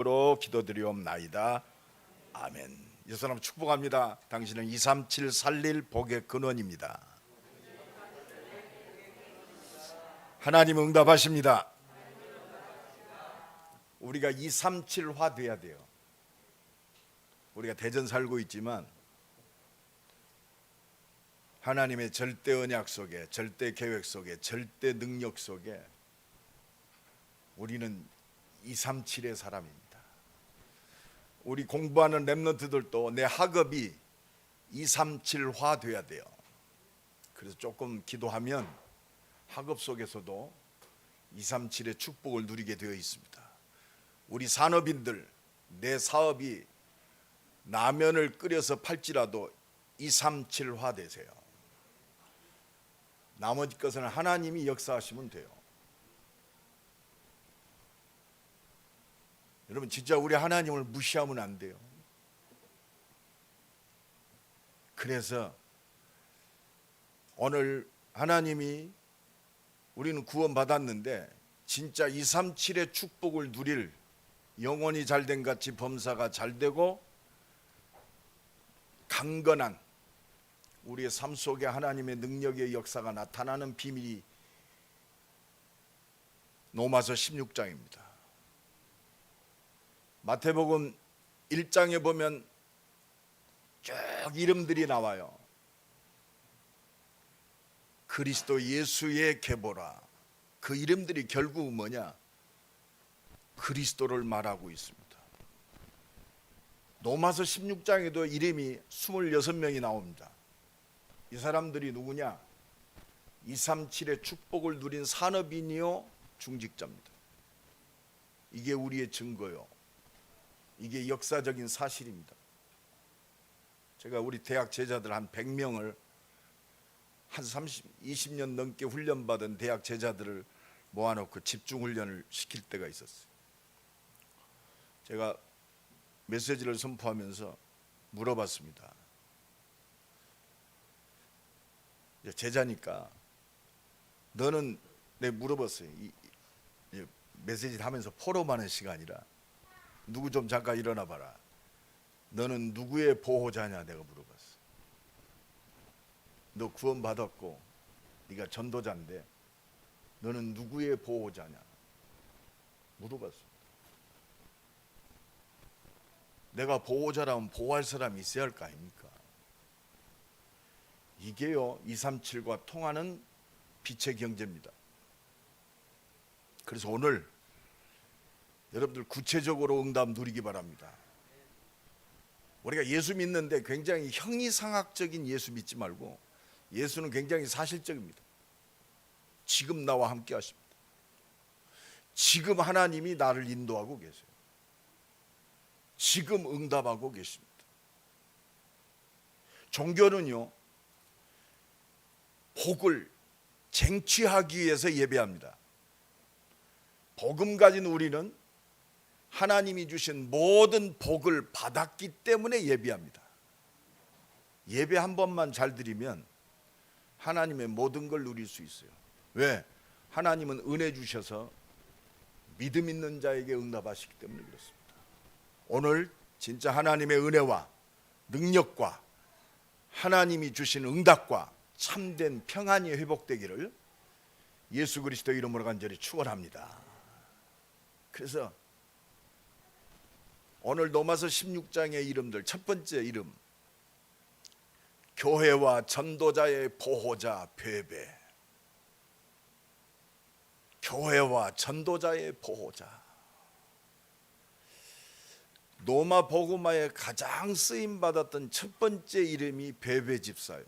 로 기도드리옵나이다. 아멘. 예수님 축복합니다. 당신은 237 살릴 복의 근원입니다. 하나님 응답하십니다. 우리가 237화 돼야 돼요. 우리가 대전 살고 있지만 하나님의 절대 언약 속에, 절대 계획 속에, 절대 능력 속에 우리는 237의 사람입니다. 우리 공부하는 랩런트들도 내 학업이 237화 돼야 돼요. 그래서 조금 기도하면 학업 속에서도 237의 축복을 누리게 되어 있습니다. 우리 산업인들, 내 사업이 라면을 끓여서 팔지라도 237화 되세요. 나머지 것은 하나님이 역사하시면 돼요. 여러분, 진짜 우리 하나님을 무시하면 안 돼요. 그래서 오늘 하나님이 우리는 구원 받았는데 진짜 237의 축복을 누릴 영혼이 잘된 같이 범사가 잘되고 강건한 우리의 삶 속에 하나님의 능력의 역사가 나타나는 비밀이 로마서 16장입니다. 마태복음 1장에 보면 쭉 이름들이 나와요. 그리스도 예수의 계보라. 그 이름들이 결국 뭐냐? 그리스도를 말하고 있습니다. 로마서 16장에도 이름이 26명이 나옵니다. 이 사람들이 누구냐? 237의 축복을 누린 산업인이요 중직자입니다. 이게 우리의 증거요. 이게 역사적인 사실입니다. 제가 우리 대학 제자들 한 100명을 한 20년 넘게 훈련받은 대학 제자들을 모아놓고 집중훈련을 시킬 때가 있었어요. 제가 메시지를 선포하면서 물어봤습니다. 제자니까 너는, 내가 물어봤어요. 메시지를 하면서 포럼하는 시간이라 누구 좀 잠깐 일어나 봐라. 너는 누구의 보호자냐? 내가 물어봤어. 너 구원 받았고 네가 전도자인데 너는 누구의 보호자냐? 물어봤어. 내가 보호자라면 보호할 사람이 있어야 할 거 아닙니까? 이게요 237과 통하는 빛의 경제입니다. 그래서 오늘 여러분들 구체적으로 응답 누리기 바랍니다. 우리가 예수 믿는데 굉장히 형이상학적인 예수 믿지 말고 예수는 굉장히 사실적입니다. 지금 나와 함께 하십니다. 지금 하나님이 나를 인도하고 계세요. 지금 응답하고 계십니다. 종교는요 복을 쟁취하기 위해서 예배합니다. 복음 가진 우리는 하나님이 주신 모든 복을 받았기 때문에 예배합니다. 예배 한 번만 잘 드리면 하나님의 모든 걸 누릴 수 있어요. 왜? 하나님은 은혜 주셔서 믿음 있는 자에게 응답하시기 때문에 그렇습니다. 오늘 진짜 하나님의 은혜와 능력과 하나님이 주신 응답과 참된 평안이 회복되기를 예수 그리스도 이름으로 간절히 축원합니다. 그래서 오늘 로마서 16장의 이름들, 첫 번째 이름, 교회와 전도자의 보호자 베베. 교회와 전도자의 보호자. 로마 복음화에 가장 쓰임 받았던 첫 번째 이름이 베베 집사요.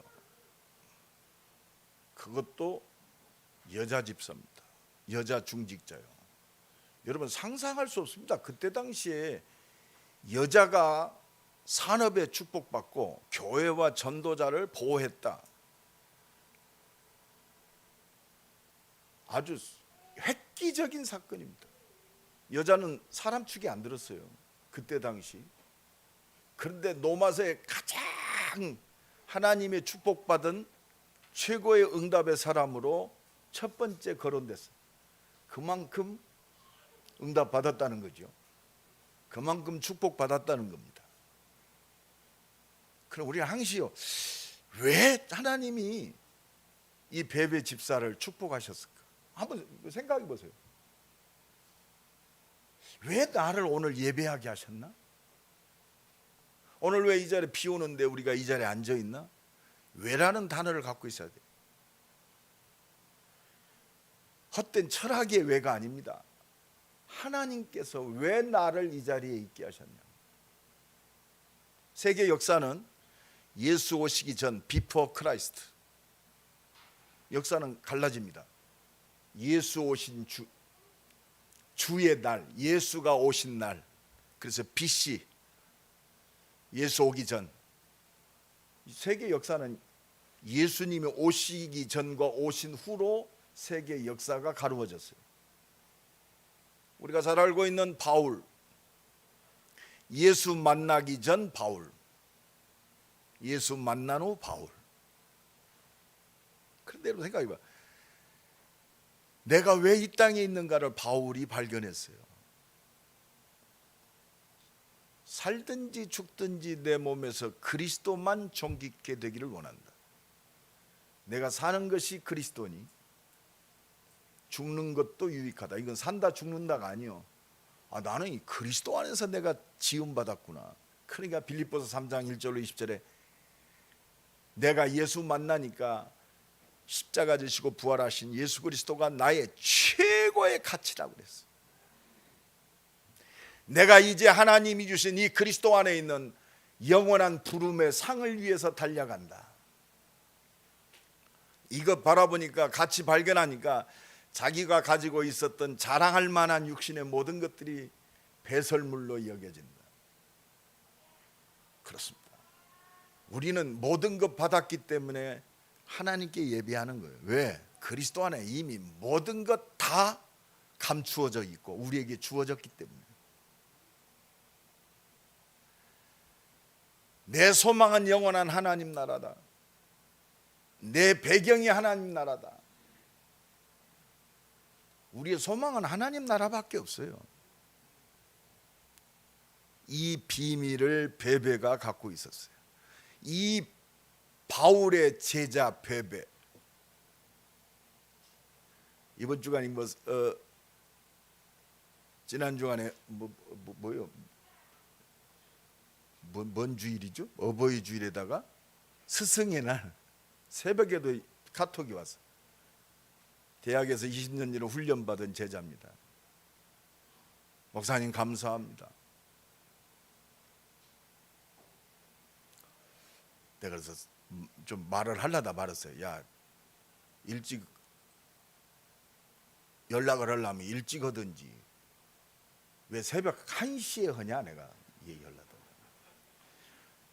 그것도 여자 집사입니다. 여자 중직자요. 여러분 상상할 수 없습니다. 그때 당시에 여자가 산업에 축복받고 교회와 전도자를 보호했다. 아주 획기적인 사건입니다. 여자는 사람 축이 안 들었어요. 그때 당시. 그런데 로마서에 가장 하나님의 축복받은 최고의 응답의 사람으로 첫 번째 거론됐어요. 그만큼 응답받았다는 거죠. 그만큼 축복받았다는 겁니다. 그럼 우리가 항시요, 왜 하나님이 이 베베 집사를 축복하셨을까? 한번 생각해 보세요. 왜 나를 오늘 예배하게 하셨나? 오늘 왜 이 자리에 비 오는데 우리가 이 자리에 앉아 있나? 왜라는 단어를 갖고 있어야 돼요. 헛된 철학의 왜가 아닙니다. 하나님께서 왜 나를 이 자리에 있게 하셨냐? 세계 역사는 예수 오시기 전 비포 크라이스트, 역사는 갈라집니다. 예수 오신 주의 날, 예수가 오신 날, 그래서 BC, 예수 오기 전. 세계 역사는 예수님이 오시기 전과 오신 후로 세계 역사가 가루어졌어요. 우리가 잘 알고 있는 바울, 예수 만나기 전 바울, 예수 만난 후 바울. 그런데 여러분 생각해봐, 내가 왜 이 땅에 있는가를 바울이 발견했어요. 살든지 죽든지 내 몸에서 그리스도만 존귀케 되기를 원한다. 내가 사는 것이 그리스도니 죽는 것도 유익하다. 이건 산다 죽는다가 아니요. 나는 이 그리스도 안에서 내가 지음받았구나. 그러니까 빌립보서 3장 1절로 20절에 내가 예수 만나니까 십자가 지시고 부활하신 예수 그리스도가 나의 최고의 가치라고 그랬어. 내가 이제 하나님이 주신 이 그리스도 안에 있는 영원한 부름의 상을 위해서 달려간다. 이거 바라보니까, 같이 발견하니까 자기가 가지고 있었던 자랑할 만한 육신의 모든 것들이 배설물로 여겨진다. 그렇습니다. 우리는 모든 것 받았기 때문에 하나님께 예배하는 거예요. 왜? 그리스도 안에 이미 모든 것 다 감추어져 있고 우리에게 주어졌기 때문에. 내 소망은 영원한 하나님 나라다. 내 배경이 하나님 나라다. 우리의 소망은 하나님 나라밖에 없어요. 이 비밀을 베베가 갖고 있었어요. 이 바울의 제자 베베. 이번 주간이 지난 주간에 뭐요? 뭔 주일이죠? 어버이 주일에다가 스승의 날 새벽에도 카톡이 왔어. 대학에서 20년 전에 훈련받은 제자입니다. 목사님 감사합니다. 내가 그래서 좀 말을 하려다 말았어요. 야, 일찍 연락을 하려면 일찍 하든지 왜 새벽 1시에 하냐. 내가 얘기하려다.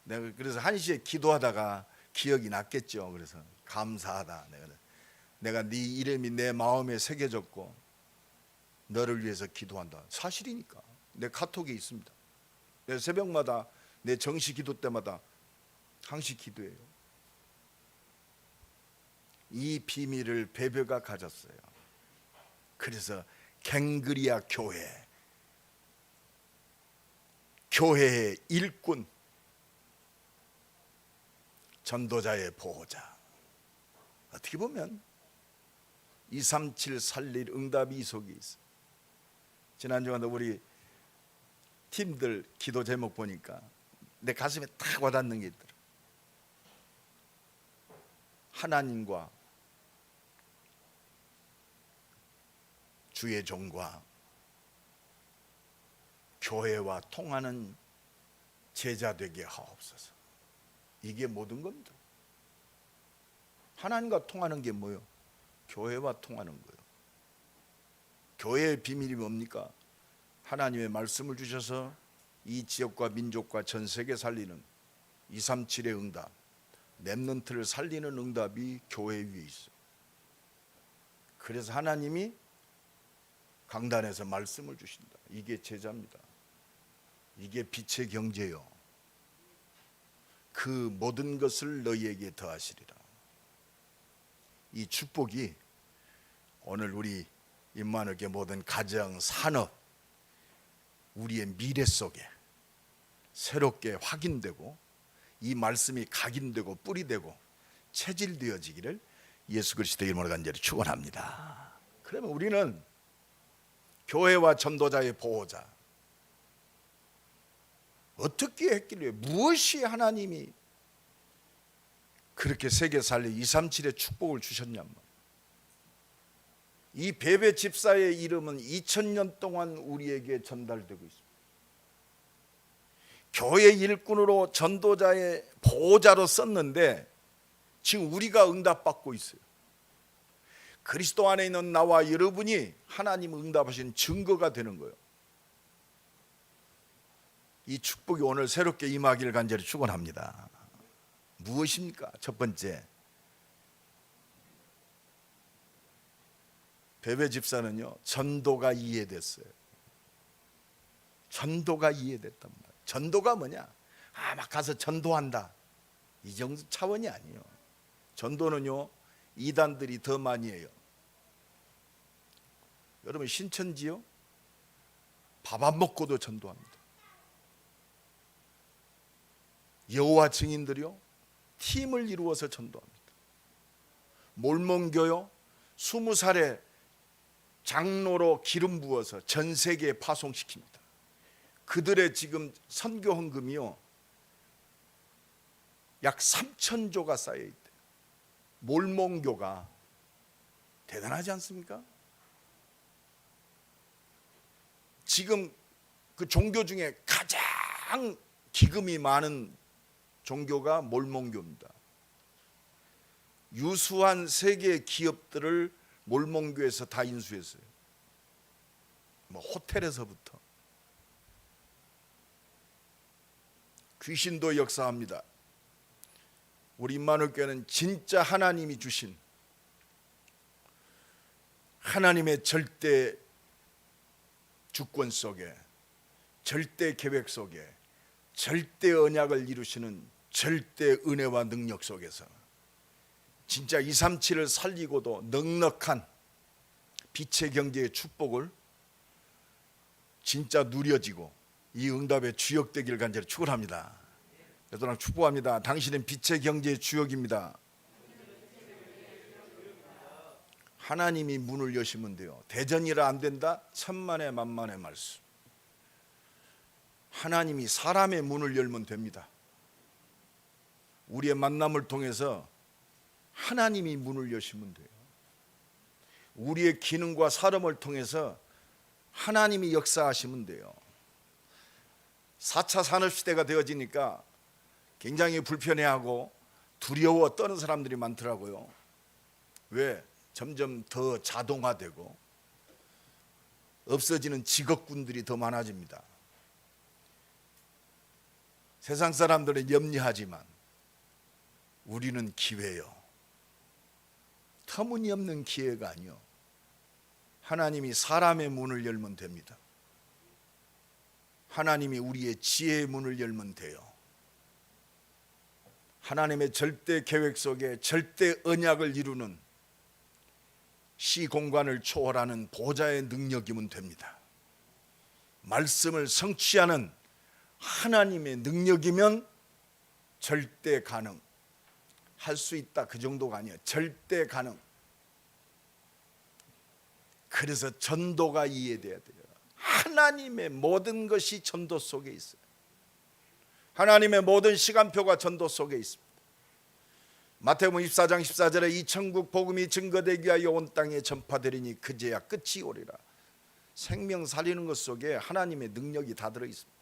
내가 그래서 1시에 기도하다가 기억이 났겠죠. 그래서 감사하다. 내가 네 이름이 내 마음에 새겨졌고 너를 위해서 기도한다. 사실이니까. 내 카톡에 있습니다. 내 새벽마다 내 정시 기도 때마다 항시 기도해요. 이 비밀을 베베가 가졌어요. 그래서 갱그리아 교회의 일꾼, 전도자의 보호자. 어떻게 보면 237 살릴 응답이 이 속에 있어. 지난주에도 우리 팀들 기도 제목 보니까 내 가슴에 딱 와닿는 게 있더라. 하나님과 주의 종과 교회와 통하는 제자 되게 하옵소서. 이게 모든 겁니다. 하나님과 통하는 게 뭐예요? 교회와 통하는 거예요. 교회의 비밀이 뭡니까? 하나님의 말씀을 주셔서 이 지역과 민족과 전 세계 살리는 237의 응답, 렘넌트를 살리는 응답이 교회 위에 있어요. 그래서 하나님이 강단에서 말씀을 주신다. 이게 제자입니다. 이게 빛의 경제요. 그 모든 것을 너희에게 더하시리라. 이 축복이 오늘 우리 임마누엘교회 모든 가정, 산업, 우리의 미래 속에 새롭게 확인되고 이 말씀이 각인되고 뿌리되고 체질되어지기를 예수 그리스도의 이름으로 간절히 축원합니다. 그러면 우리는 교회와 전도자의 보호자, 어떻게 했길래, 무엇이 하나님이 그렇게 세계 살리 237의 축복을 주셨냐면, 이 베베 집사의 이름은 2000년 동안 우리에게 전달되고 있습니다. 교회 일꾼으로 전도자의 보호자로 썼는데 지금 우리가 응답받고 있어요. 그리스도 안에 있는 나와 여러분이 하나님 응답하신 증거가 되는 거예요. 이 축복이 오늘 새롭게 임하기를 간절히 축원합니다. 무엇입니까? 첫 번째, 베베 집사는요, 전도가 이해됐어요. 전도가 이해됐단 말이에요. 전도가 뭐냐? 막 가서 전도한다, 이 정도 차원이 아니에요. 전도는요, 이단들이 더 많이 해요. 여러분, 신천지요, 밥 안 먹고도 전도합니다. 여호와 증인들이요, 팀을 이루어서 전도합니다. 몰몬교요, 20살에 장로로 기름 부어서 전 세계에 파송시킵니다. 그들의 지금 선교 헌금이요, 약 3,000조가 쌓여 있대요. 몰몬교가 대단하지 않습니까? 지금 그 종교 중에 가장 기금이 많은 종교가 몰몬교입니다. 유수한 세계 기업들을 몰몬교에서 다 인수했어요. 뭐 호텔에서부터. 귀신도 역사합니다. 우리 임마누엘교회는 진짜 하나님이 주신 하나님의 절대 주권 속에, 절대 계획 속에, 절대 언약을 이루시는 절대 은혜와 능력 속에서 진짜 237을 살리고도 넉넉한 빛의 경제의 축복을 진짜 누려지고 이 응답의 주역되기를 간절히 축원합니다. 여러분, 축복합니다. 당신은 빛의 경제의 주역입니다. 하나님이 문을 여시면 돼요. 대전이라 안 된다? 천만의 만만의 말씀. 하나님이 사람의 문을 열면 됩니다. 우리의 만남을 통해서 하나님이 문을 여시면 돼요. 우리의 기능과 사람을 통해서 하나님이 역사하시면 돼요. 4차 산업시대가 되어지니까 굉장히 불편해하고 두려워 떠는 사람들이 많더라고요. 왜? 점점 더 자동화되고 없어지는 직업군들이 더 많아집니다. 세상 사람들은 염려하지만 우리는 기회요. 터무니없는 기회가 아니요. 하나님이 사람의 문을 열면 됩니다. 하나님이 우리의 지혜의 문을 열면 돼요. 하나님의 절대 계획 속에 절대 언약을 이루는 시공간을 초월하는 보좌의 능력이면 됩니다. 말씀을 성취하는 하나님의 능력이면 절대 가능. 할 수 있다, 그 정도가 아니에요. 절대 가능. 그래서 전도가 이해돼야 돼요. 하나님의 모든 것이 전도 속에 있어요. 하나님의 모든 시간표가 전도 속에 있습니다. 마태복음 24장 14절에 이 천국 복음이 증거되기 위하여 온 땅에 전파되리니 그제야 끝이 오리라. 생명 살리는 것 속에 하나님의 능력이 다 들어있습니다.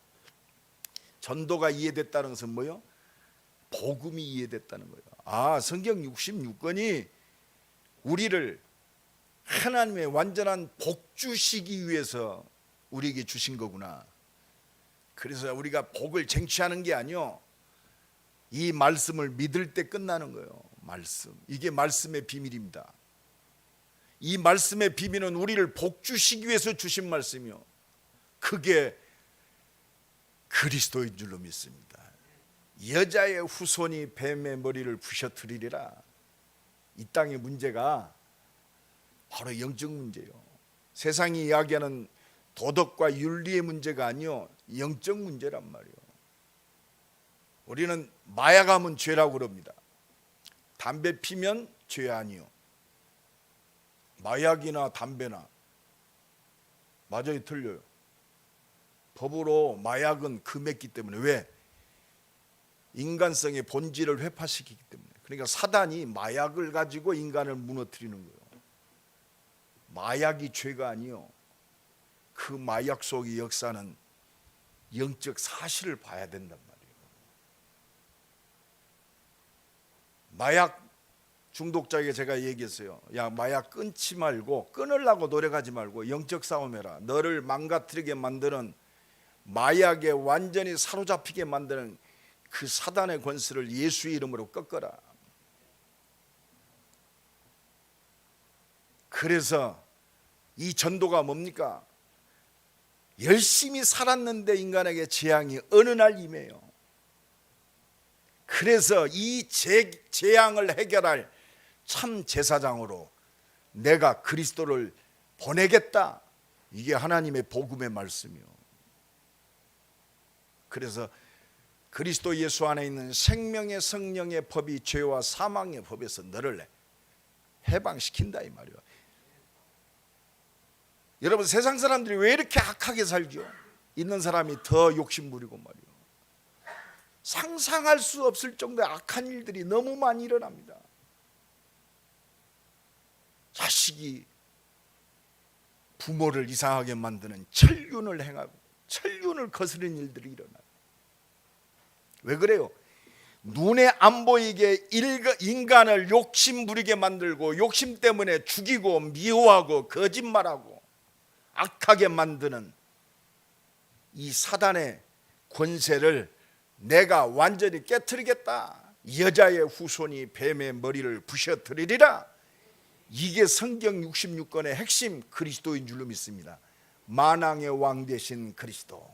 전도가 이해됐다는 것은 뭐예요? 복음이 이해됐다는 거예요. 성경 66권이 우리를 하나님의 완전한 복 주시기 위해서 우리에게 주신 거구나. 그래서 우리가 복을 쟁취하는 게 아니요, 이 말씀을 믿을 때 끝나는 거예요. 말씀, 이게 말씀의 비밀입니다. 이 말씀의 비밀은 우리를 복 주시기 위해서 주신 말씀이요, 그게 그리스도인 줄로 믿습니다. 여자의 후손이 뱀의 머리를 부셔뜨리리라. 이 땅의 문제가 바로 영적 문제예요. 세상이 이야기하는 도덕과 윤리의 문제가 아니요 영적 문제란 말이에요. 우리는 마약하면 죄라고 그럽니다. 담배 피면 죄 아니요. 마약이나 담배나 맞아요, 틀려요. 법으로 마약은 금했기 때문에. 왜? 인간성의 본질을 회파시키기 때문에. 그러니까 사단이 마약을 가지고 인간을 무너뜨리는 거예요. 마약이 죄가 아니요, 그 마약 속의 역사는 영적 사실을 봐야 된단 말이에요. 마약 중독자에게 제가 얘기했어요. 야, 마약 끊지 말고, 끊으려고 노력하지 말고 영적 싸움해라. 너를 망가뜨리게 만드는, 마약에 완전히 사로잡히게 만드는 그 사단의 권세를 예수의 이름으로 꺾어라. 그래서 이 전도가 뭡니까? 열심히 살았는데 인간에게 재앙이 어느 날 임해요. 그래서 이 재앙을 해결할 참 제사장으로 내가 그리스도를 보내겠다. 이게 하나님의 복음의 말씀이요. 그래서 그리스도 예수 안에 있는 생명의 성령의 법이 죄와 사망의 법에서 너를 해방시킨다 이 말이요. 여러분, 세상 사람들이 왜 이렇게 악하게 살죠? 있는 사람이 더 욕심부리고 말이요. 상상할 수 없을 정도의 악한 일들이 너무 많이 일어납니다. 자식이 부모를 이상하게 만드는 천륜을 행하고 천륜을 거스르는 일들이 일어나요. 왜 그래요? 눈에 안 보이게 인간을 욕심부리게 만들고, 욕심 때문에 죽이고 미워하고 거짓말하고 악하게 만드는 이 사단의 권세를 내가 완전히 깨트리겠다. 여자의 후손이 뱀의 머리를 부셔뜨리리라. 이게 성경 66권의 핵심 그리스도인 줄로 믿습니다. 만왕의 왕 되신 그리스도,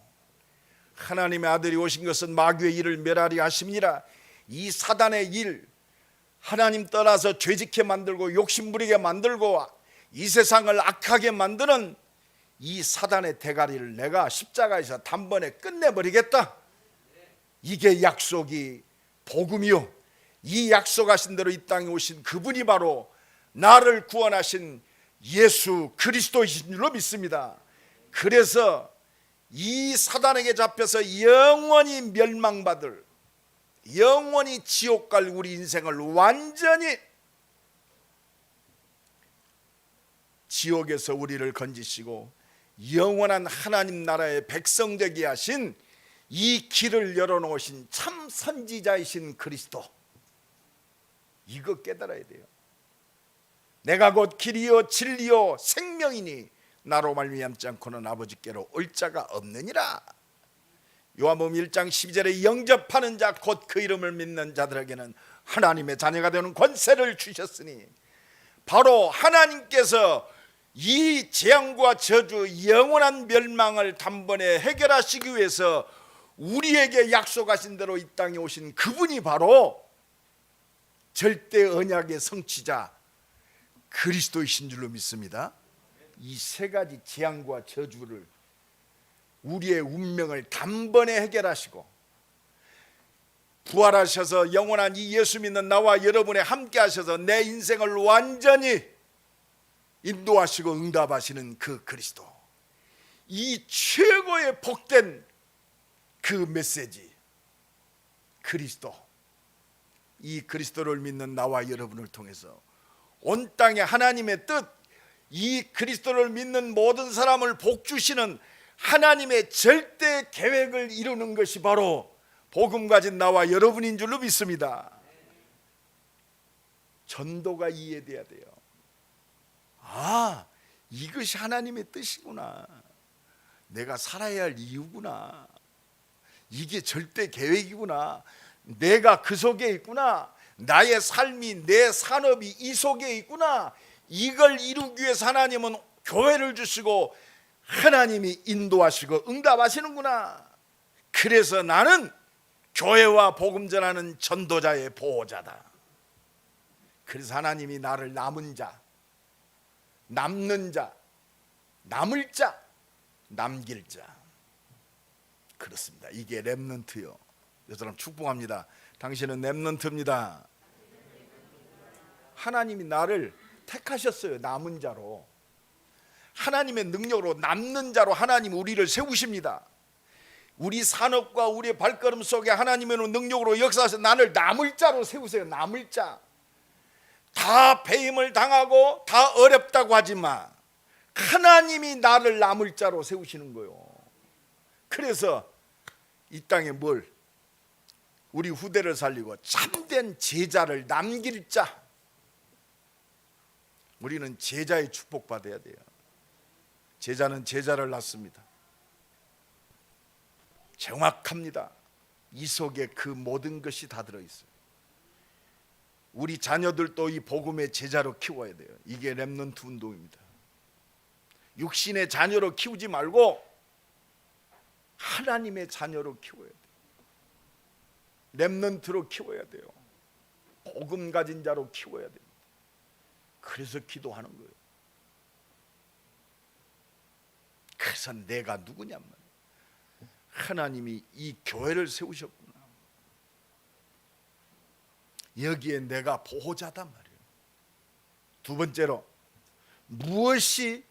하나님의 아들이 오신 것은 마귀의 일을 멸하리 하심이니라. 이 사단의 일, 하나님 떠나서 죄짓게 만들고 욕심부리게 만들고 이 세상을 악하게 만드는 이 사단의 대가리를 내가 십자가에서 단번에 끝내버리겠다. 이게 약속이 복음이요, 이 약속하신 대로 이 땅에 오신 그분이 바로 나를 구원하신 예수 그리스도이신 줄로 믿습니다. 그래서 이 사단에게 잡혀서 영원히 멸망받을, 영원히 지옥 갈 우리 인생을 완전히 지옥에서 우리를 건지시고 영원한 하나님 나라의 백성 되게 하신 이 길을 열어놓으신 참 선지자이신 그리스도, 이거 깨달아야 돼요. 내가 곧 길이요 진리요 생명이니 나로 말미암지 않고는 아버지께로 올 자가 없느니라. 요한복음 1장 12절에 영접하는 자 곧 그 이름을 믿는 자들에게는 하나님의 자녀가 되는 권세를 주셨으니, 바로 하나님께서 이 재앙과 저주, 영원한 멸망을 단번에 해결하시기 위해서 우리에게 약속하신 대로 이 땅에 오신 그분이 바로 절대 언약의 성취자 그리스도이신 줄로 믿습니다. 이 세 가지 재앙과 저주를, 우리의 운명을 단번에 해결하시고 부활하셔서 영원한 이 예수 믿는 나와 여러분에 함께 하셔서 내 인생을 완전히 인도하시고 응답하시는 그 그리스도, 이 최고의 복된 그 메시지 그리스도, 이 그리스도를 믿는 나와 여러분을 통해서 온 땅에 하나님의 뜻, 이 그리스도를 믿는 모든 사람을 복주시는 하나님의 절대 계획을 이루는 것이 바로 복음 가진 나와 여러분인 줄로 믿습니다. 전도가 이해돼야 돼요. 아, 이것이 하나님의 뜻이구나. 내가 살아야 할 이유구나. 이게 절대 계획이구나. 내가 그 속에 있구나. 나의 삶이, 내 산업이 이 속에 있구나. 이걸 이루기 위해서 하나님은 교회를 주시고 하나님이 인도하시고 응답하시는구나. 그래서 나는 교회와 복음 전하는 전도자의 보호자다. 그래서 하나님이 나를 남은 자, 남는 자, 남을 자, 남길 자. 그렇습니다. 이게 렘넌트요. 이 사람 축복합니다. 당신은 렘넌트입니다. 하나님이 나를 택하셨어요. 남은 자로. 하나님의 능력으로 남는 자로 하나님 우리를 세우십니다. 우리 산업과 우리의 발걸음 속에 하나님의 능력으로 역사하셔서 나를 남을 자로 세우세요. 남을 자. 다 배임을 당하고 다 어렵다고 하지만 하나님이 나를 남을 자로 세우시는 거예요. 그래서 이 땅에 뭘? 우리 후대를 살리고 참된 제자를 남길 자. 우리는 제자의 축복받아야 돼요. 제자는 제자를 낳습니다. 정확합니다. 이 속에 그 모든 것이 다 들어있어요. 우리 자녀들도 이 복음의 제자로 키워야 돼요. 이게 렘넌트 운동입니다. 육신의 자녀로 키우지 말고 하나님의 자녀로 키워야 돼요. 렘넌트로 키워야 돼요. 복음 가진 자로 키워야 됩니다. 그래서 기도하는 거예요. 그래서 내가 누구냐면 하나님이 이 교회를 세우셨구나. 여기에 내가 보호자단 말이에요. 두 번째로 무엇이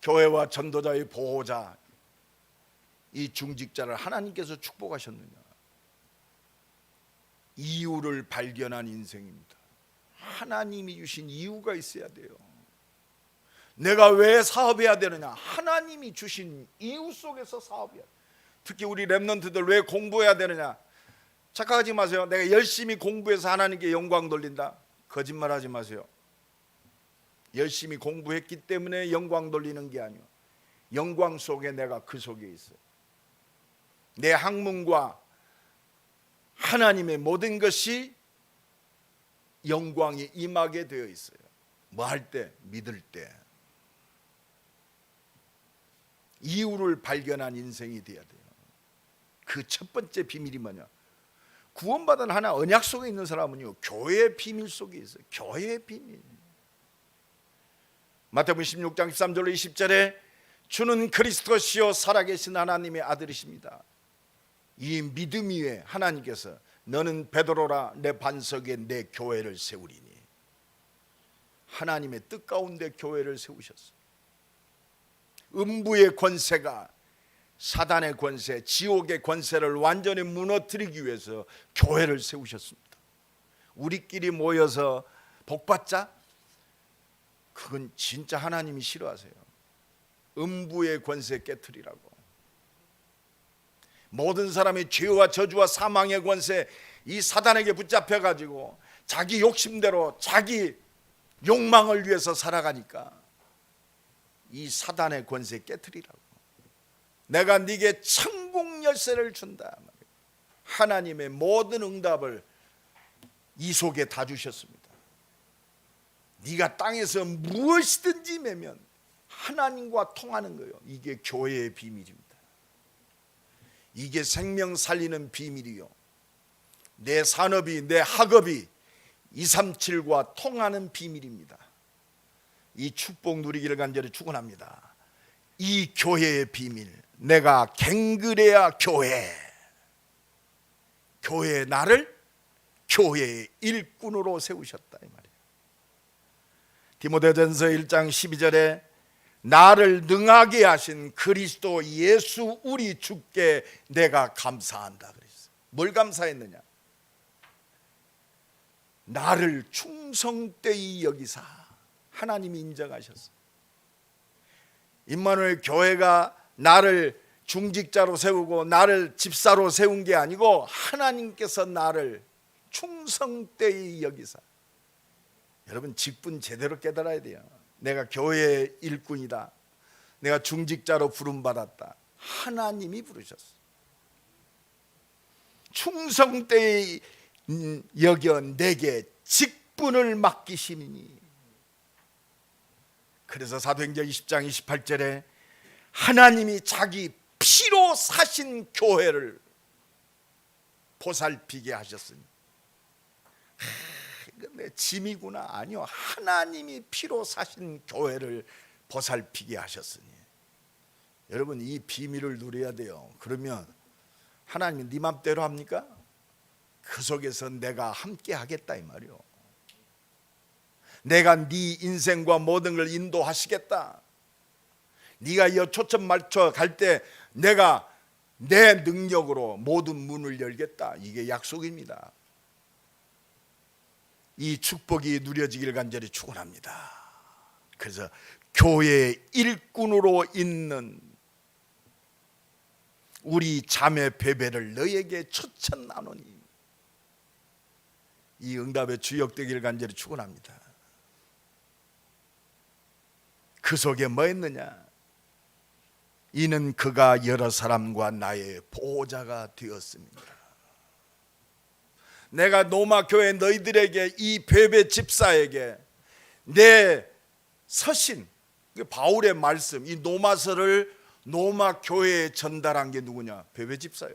교회와 전도자의 보호자, 이 중직자를 하나님께서 축복하셨느냐? 이유를 발견한 인생입니다. 하나님이 주신 이유가 있어야 돼요. 내가 왜 사업해야 되느냐? 하나님이 주신 이유 속에서 사업해야 돼요. 특히 우리 렘넌트들 왜 공부해야 되느냐? 착각하지 마세요. 내가 열심히 공부해서 하나님께 영광 돌린다. 거짓말하지 마세요. 열심히 공부했기 때문에 영광 돌리는 게 아니에요. 영광 속에 내가 그 속에 있어요. 내 학문과 하나님의 모든 것이 영광이 임하게 되어 있어요. 뭐 할 때? 믿을 때. 이유를 발견한 인생이 되어야 돼요. 그 첫 번째 비밀이 뭐냐? 구원받은 하나 언약 속에 있는 사람은요, 교회의 비밀 속에 있어요. 교회의 비밀. 마태복음 16장 13절로 20절에 주는 그리스도시요 살아계신 하나님의 아들이십니다. 이 믿음 위에 하나님께서 너는 베드로라 내 반석에 내 교회를 세우리니, 하나님의 뜻 가운데 교회를 세우셨어요. 음부의 권세가, 사단의 권세, 지옥의 권세를 완전히 무너뜨리기 위해서 교회를 세우셨습니다. 우리끼리 모여서 복받자? 그건 진짜 하나님이 싫어하세요. 음부의 권세 깨트리라고. 모든 사람이 죄와 저주와 사망의 권세, 이 사단에게 붙잡혀가지고 자기 욕심대로 자기 욕망을 위해서 살아가니까 이 사단의 권세 깨트리라고. 내가 네게 천국 열쇠를 준다. 하나님의 모든 응답을 이 속에 다 주셨습니다. 네가 땅에서 무엇이든지 매면 하나님과 통하는 거예요. 이게 교회의 비밀입니다. 이게 생명 살리는 비밀이요. 내 산업이, 내 학업이 237과 통하는 비밀입니다. 이 축복 누리기를 간절히 축원합니다. 이 교회의 비밀, 내가 갱그레아 교회, 교회의 나를 교회의 일꾼으로 세우셨다 이 말이에요. 디모데전서 1장 12절에 나를 능하게 하신 그리스도 예수 우리 주께 내가 감사한다 그랬어요. 뭘 감사했느냐? 나를 충성되이 여기사 하나님이 인정하셨어요. 임마누엘 교회가 나를 중직자로 세우고 나를 집사로 세운 게 아니고 하나님께서 나를 충성되이 여기사. 여러분 직분 제대로 깨달아야 돼요. 내가 교회의 일꾼이다. 내가 중직자로 부름받았다. 하나님이 부르셨어. 충성되이 여겨 내게 직분을 맡기시니. 그래서 사도행전 20장 28절에 하나님이 자기 피로 사신 교회를 보살피게 하셨으니, 이건 내 짐이구나. 아니요, 하나님이 피로 사신 교회를 보살피게 하셨으니 여러분 이 비밀을 누려야 돼요. 그러면 하나님이 네 맘대로 합니까? 그 속에서 내가 함께 하겠다 이 말이요. 내가 네 인생과 모든 걸 인도하시겠다. 네가 이 초점 맞춰 갈 때 내가 내 능력으로 모든 문을 열겠다. 이게 약속입니다. 이 축복이 누려지길 간절히 축원합니다. 그래서 교회의 일꾼으로 있는 우리 자매 베베를 너에게 추천하노니, 이 응답의 주역되기를 간절히 축원합니다. 그 속에 뭐 있느냐? 이는 그가 여러 사람과 나의 보호자가 되었습니다. 내가 노마 교회 너희들에게, 이 베베 집사에게 내 서신, 바울의 말씀, 이 노마서를 노마 교회에 전달한 게 누구냐? 베베 집사요.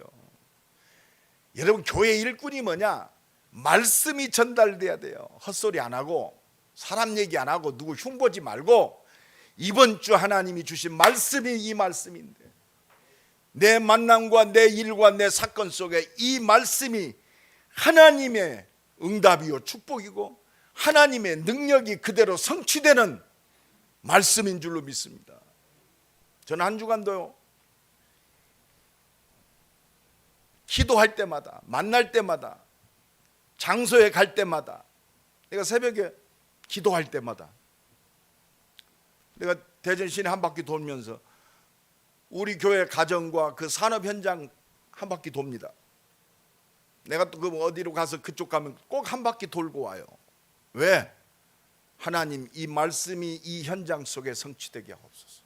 여러분 교회 일꾼이 뭐냐? 말씀이 전달돼야 돼요. 헛소리 안 하고 사람 얘기 안 하고 누구 흉보지 말고 이번 주 하나님이 주신 말씀이 이 말씀인데, 내 만남과 내 일과 내 사건 속에 이 말씀이 하나님의 응답이요 축복이고 하나님의 능력이 그대로 성취되는 말씀인 줄로 믿습니다. 저는 한 주간도요, 기도할 때마다, 만날 때마다, 장소에 갈 때마다, 내가 새벽에 기도할 때마다, 내가 대전 시내 한 바퀴 돌면서 우리 교회 가정과 그 산업 현장 한 바퀴 돕니다. 내가 또 그 어디로 가서 그쪽 가면 꼭 한 바퀴 돌고 와요. 왜? 하나님 이 말씀이 이 현장 속에 성취되게 하옵소서.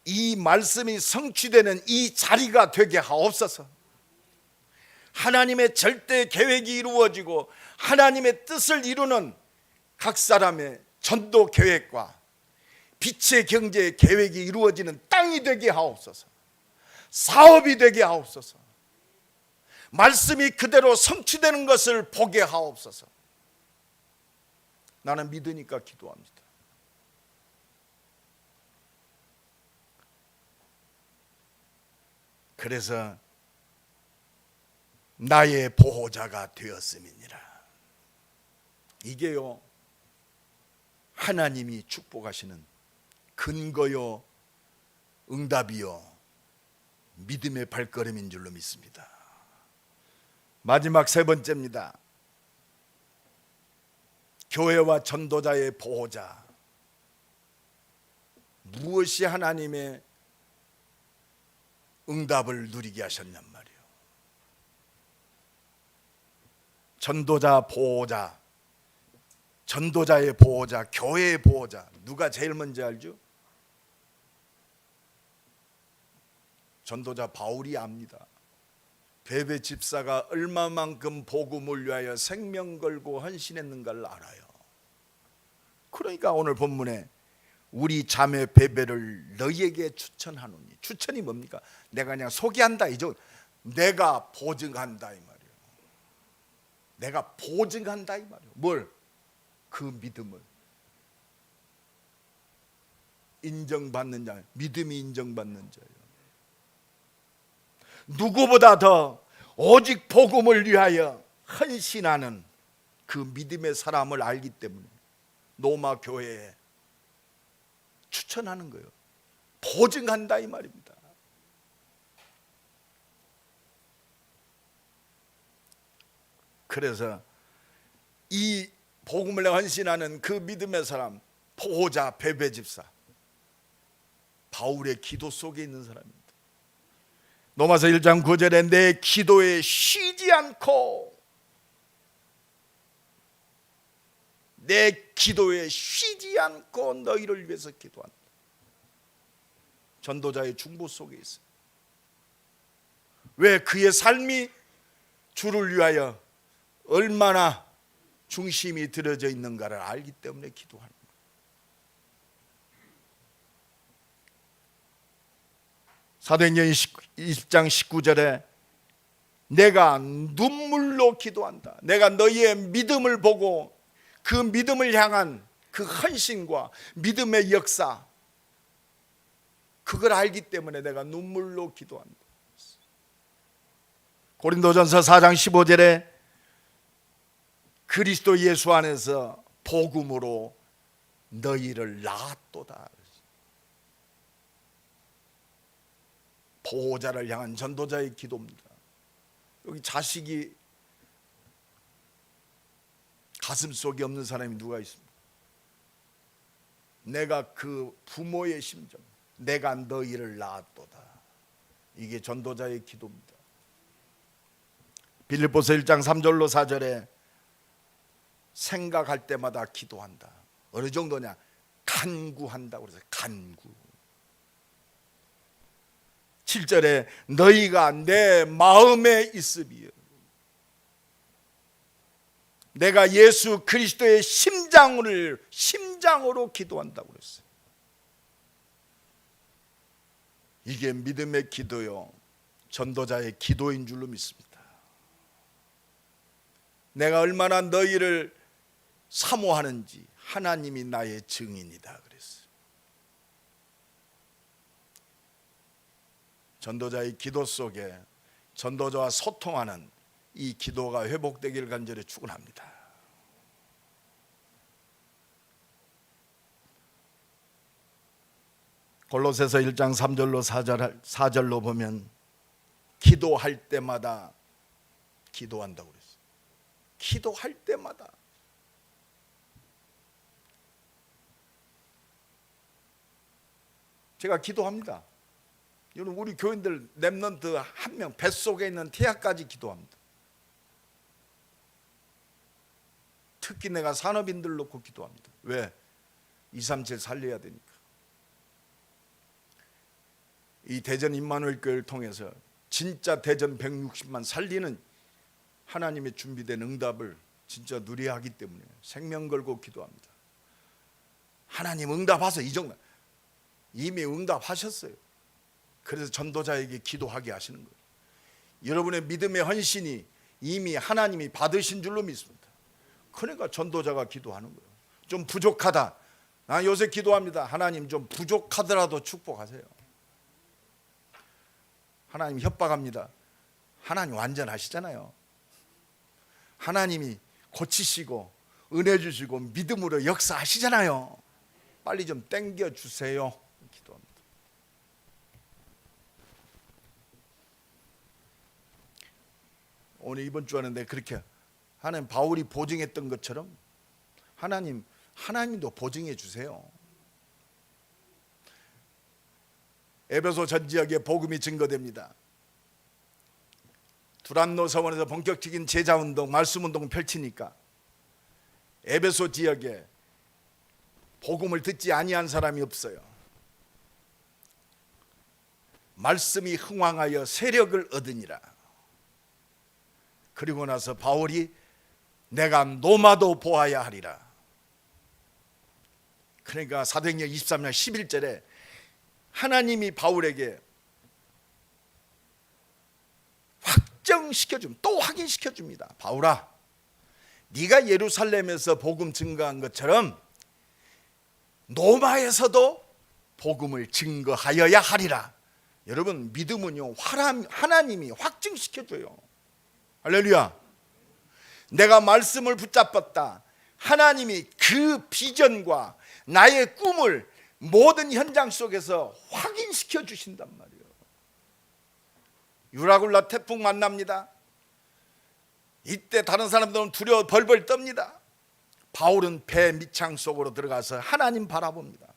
이 말씀이 성취되는 이 자리가 되게 하옵소서. 하나님의 절대 계획이 이루어지고 하나님의 뜻을 이루는 각 사람의 전도 계획과 빛의 경제의 계획이 이루어지는 땅이 되게 하옵소서. 사업이 되게 하옵소서. 말씀이 그대로 성취되는 것을 보게 하옵소서. 나는 믿으니까 기도합니다. 그래서 나의 보호자가 되었음이니라. 이게요, 하나님이 축복하시는 근거요, 응답이요, 믿음의 발걸음인 줄로 믿습니다. 마지막 세 번째입니다. 교회와 전도자의 보호자. 무엇이 하나님의 응답을 누리게 하셨냔 말이에요. 전도자 보호자, 전도자의 보호자, 교회의 보호자. 누가 제일 먼저 알죠? 전도자 바울이 압니다. 베베 집사가 얼마만큼 복음을 위하여 생명 걸고 헌신했는가를 알아요. 그러니까 오늘 본문에 우리 자매 베베를 너희에게 추천하노니, 추천이 뭡니까? 내가 그냥 소개한다 이죠. 내가 보증한다 이 말이에요. 내가 보증한다 이 말이에요. 뭘? 그 믿음을. 인정받는 자, 믿음이 인정받는 자예요. 누구보다 더 오직 복음을 위하여 헌신하는 그 믿음의 사람을 알기 때문에 노마 교회에 추천하는 거예요. 보증한다 이 말입니다. 그래서 이 복음을 헌신하는 그 믿음의 사람, 보호자 베베 집사, 바울의 기도 속에 있는 사람입니다. 로마서 1장 9절에 내 기도에 쉬지 않고, 내 기도에 쉬지 않고 너희를 위해서 기도한다. 전도자의 중보 속에 있어요. 왜? 그의 삶이 주를 위하여 얼마나 중심이 들어져 있는가를 알기 때문에 기도하는 거예요. 사도행전 20장 19절에 내가 눈물로 기도한다. 내가 너희의 믿음을 보고 그 믿음을 향한 그 헌신과 믿음의 역사, 그걸 알기 때문에 내가 눈물로 기도한다. 고린도전서 4장 15절에 그리스도 예수 안에서 복음으로 너희를 낳았도다. 보호자를 향한 전도자의 기도입니다. 여기 자식이 가슴속에 없는 사람이 누가 있습니까? 내가 그 부모의 심정, 내가 너희를 낳았도다. 이게 전도자의 기도입니다. 빌립보서 1장 3절로 4절에 생각할 때마다 기도한다. 어느 정도냐? 간구한다고 그래서 간구. 7절에 너희가 내 마음에 있으리요. 내가 예수 그리스도의 심장으로 기도한다고 그랬어요. 이게 믿음의 기도요, 전도자의 기도인 줄로 믿습니다. 내가 얼마나 너희를 사모하는지 하나님이 나의 증인이다 그랬어요. 전도자의 기도 속에 전도자와 소통하는 이 기도가 회복되기를 간절히 축원합니다. 골로새서 1장 3절로 4절로 보면 기도할 때마다 기도한다고 그랬어요. 기도할 때마다. 제가 기도합니다. 여러분, 우리 교인들 랩런트 한 명 뱃속에 있는 태아까지 기도합니다. 특히 내가 산업인들 놓고 기도합니다. 왜? 237 살려야 되니까. 이 대전 임마누엘 교회를 통해서 진짜 대전 160만 살리는 하나님의 준비된 응답을 진짜 누려야 하기 때문에 생명 걸고 기도합니다. 하나님 응답하서 이 정도 이미 응답하셨어요. 그래서 전도자에게 기도하게 하시는 거예요. 여러분의 믿음의 헌신이 이미 하나님이 받으신 줄로 믿습니다. 그러니까 전도자가 기도하는 거예요. 좀 부족하다, 나 요새 기도합니다. 하나님 좀 부족하더라도 축복하세요. 하나님 협박합니다. 하나님 완전하시잖아요. 하나님이 고치시고 은혜 주시고 믿음으로 역사하시잖아요. 빨리 좀 땡겨주세요. 기도합니다. 오늘 이번 주 하는데 그렇게 하나님 바울이 보증했던 것처럼 하나님도 보증해 주세요. 에베소 전 지역에 복음이 증거됩니다. 두란노 서원에서 본격적인 제자운동, 말씀운동 펼치니까 에베소 지역에 복음을 듣지 아니한 사람이 없어요. 말씀이 흥왕하여 세력을 얻으니라. 그리고 나서 바울이 내가 노마도 보아야 하리라. 그러니까 사도행전 23장 11절에 하나님이 바울에게 확정시켜줍니다. 또 확인시켜줍니다. 바울아, 네가 예루살렘에서 복음 증거한 것처럼 노마에서도 복음을 증거하여야 하리라. 여러분, 믿음은요, 하나님이 확증시켜줘요. 할렐루야. 내가 말씀을 붙잡았다. 하나님이 그 비전과 나의 꿈을 모든 현장 속에서 확인시켜 주신단 말이에요. 유라굴라 태풍 만납니다. 이때 다른 사람들은 두려워 벌벌 떱니다. 바울은 배 밑창 속으로 들어가서 하나님 바라봅니다.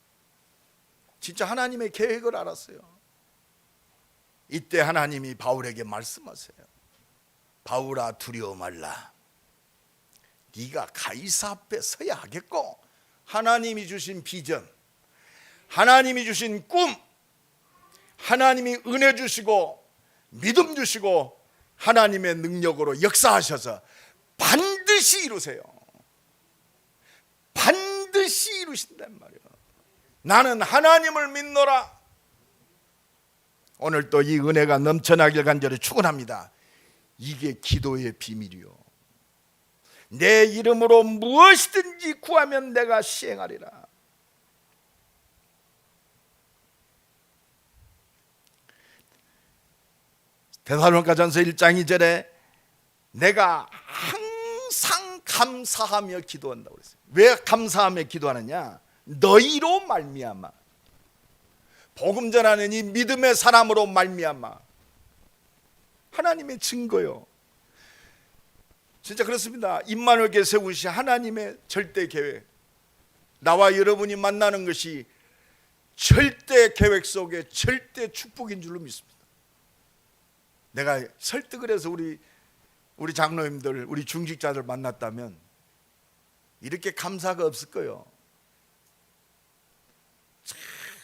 진짜 하나님의 계획을 알았어요. 이때 하나님이 바울에게 말씀하세요. 바울아, 두려워 말라. 네가 가이사 앞에 서야 하겠고, 하나님이 주신 비전, 하나님이 주신 꿈, 하나님이 은혜 주시고 믿음 주시고 하나님의 능력으로 역사하셔서 반드시 이루세요. 반드시 이루신단 말이에요. 나는 하나님을 믿노라. 오늘 또 이 은혜가 넘쳐나길 간절히 축원합니다. 이게 기도의 비밀이요. 내 이름으로 무엇이든지 구하면 내가 시행하리라. 데살로니가전서 1장 2절에 내가 항상 감사하며 기도한다고 그랬어요. 왜 감사하며 기도하느냐? 너희로 말미암아, 복음 전하는 이 믿음의 사람으로 말미암아 하나님의 증거요. 진짜 그렇습니다. 임마누엘께 세우신 하나님의 절대 계획, 나와 여러분이 만나는 것이 절대 계획 속에 절대 축복인 줄로 믿습니다. 내가 설득을 해서 우리 장로님들, 우리 중직자들 만났다면 이렇게 감사가 없을 거예요.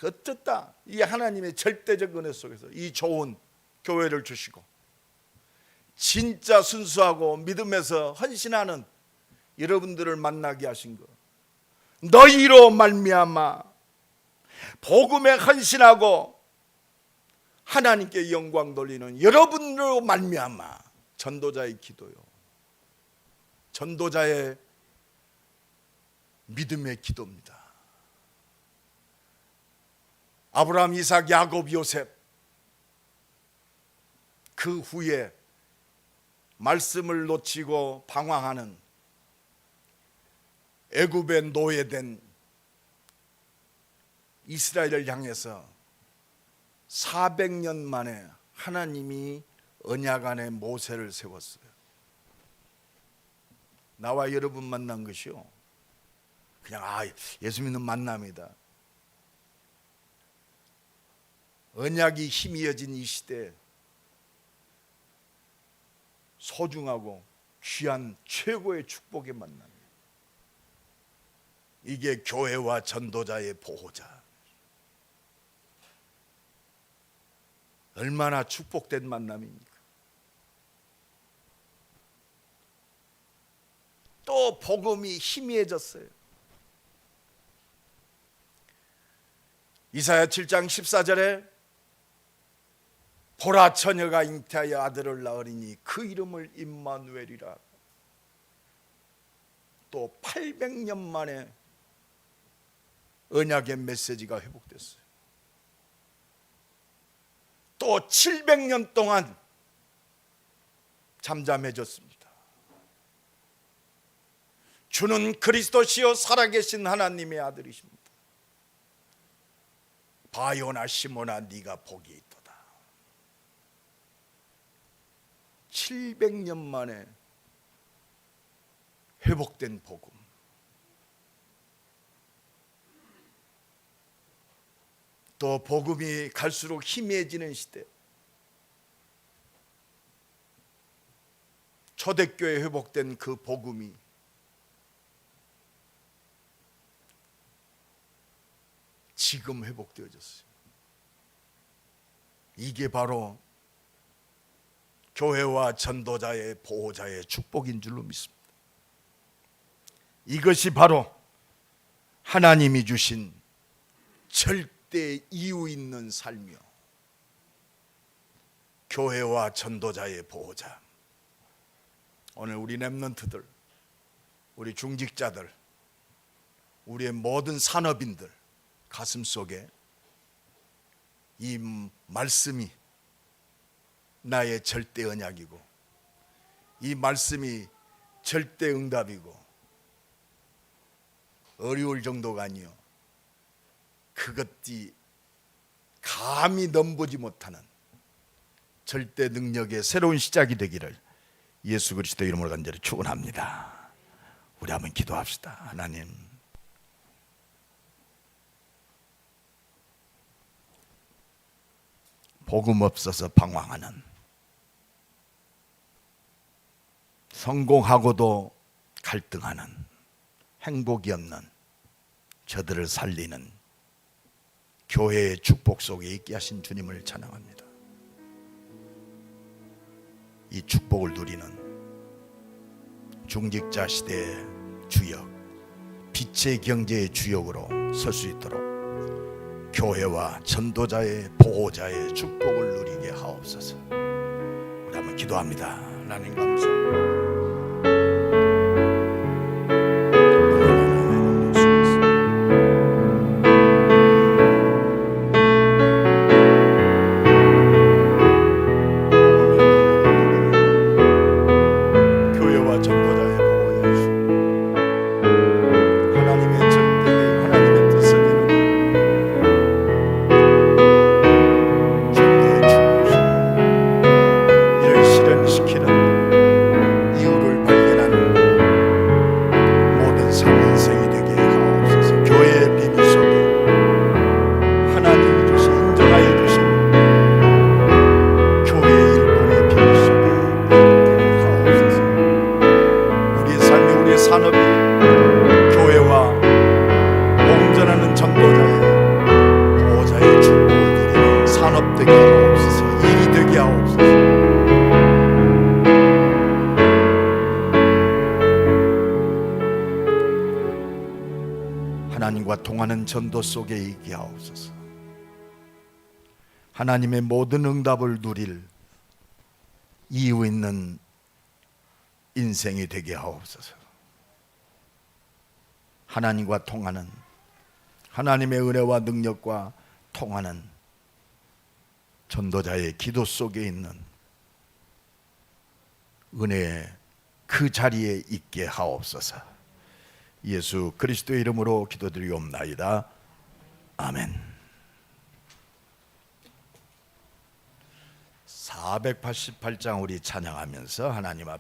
어쩌다 이 하나님의 절대적 은혜 속에서 이 좋은 교회를 주시고 진짜 순수하고 믿음에서 헌신하는 여러분들을 만나게 하신 것, 너희로 말미암아 복음에 헌신하고 하나님께 영광 돌리는 여러분으로 말미암아 전도자의 기도요, 전도자의 믿음의 기도입니다. 아브라함, 이삭, 야곱, 요셉, 그 후에 말씀을 놓치고 방황하는 애굽에 노예된 이스라엘을 향해서 400년 만에 하나님이 언약 안에 모세를 세웠어요. 나와 여러분 만난 것이요, 그냥 예수 믿는 만남이다. 언약이 희미해진 이 시대에 소중하고 귀한 최고의 축복의 만남, 이게 교회와 전도자의 보호자. 얼마나 축복된 만남입니까? 또 복음이 희미해졌어요. 이사야 7장 14절에 보라, 처녀가 잉태하여 아들을 낳으리니 그 이름을 임마누엘이라. 또 800년 만에 언약의 메시지가 회복됐어요. 또 700년 동안 잠잠해졌습니다. 주는 그리스도시요 살아계신 하나님의 아들이십니다. 바요나 시모나 네가 복이 있도다. 700년 만에 회복된 복음. 또 복음이 갈수록 희미해지는 시대, 초대교회에 회복된 그 복음이 지금 회복되어졌어요. 이게 바로 교회와 전도자의 보호자의 축복인 줄로 믿습니다. 이것이 바로 하나님이 주신 절대 이유 있는 삶이요, 교회와 전도자의 보호자. 오늘 우리 렘넌트들, 우리 중직자들, 우리의 모든 산업인들 가슴 속에 이 말씀이 나의 절대 언약이고, 이 말씀이 절대 응답이고, 어려울 정도가 아니요, 그것이 감히 넘보지 못하는 절대 능력의 새로운 시작이 되기를 예수 그리스도 이름으로 간절히 축원합니다. 우리 한번 기도합시다. 하나님, 복음 없어서 방황하는, 성공하고도 갈등하는, 행복이 없는 저들을 살리는 교회의 축복 속에 있게 하신 주님을 찬양합니다. 이 축복을 누리는 중직자 시대의 주역, 빛의 경제의 주역으로 설 수 있도록 교회와 전도자의 보호자의 축복을 누리게 하옵소서. 우리 한번 기도합니다. 하나님 감사합니다. 하나님과 통하는 전도 속에 있게 하옵소서. 하나님의 모든 응답을 누릴 이유 있는 인생이 되게 하옵소서. 하나님과 통하는, 하나님의 은혜와 능력과 통하는 전도자의 기도 속에 있는 은혜의 그 자리에 있게 하옵소서. 예수 그리스도의 이름으로 기도드리옵나이다. 아멘. 488장 우리 찬양하면서 하나님 앞에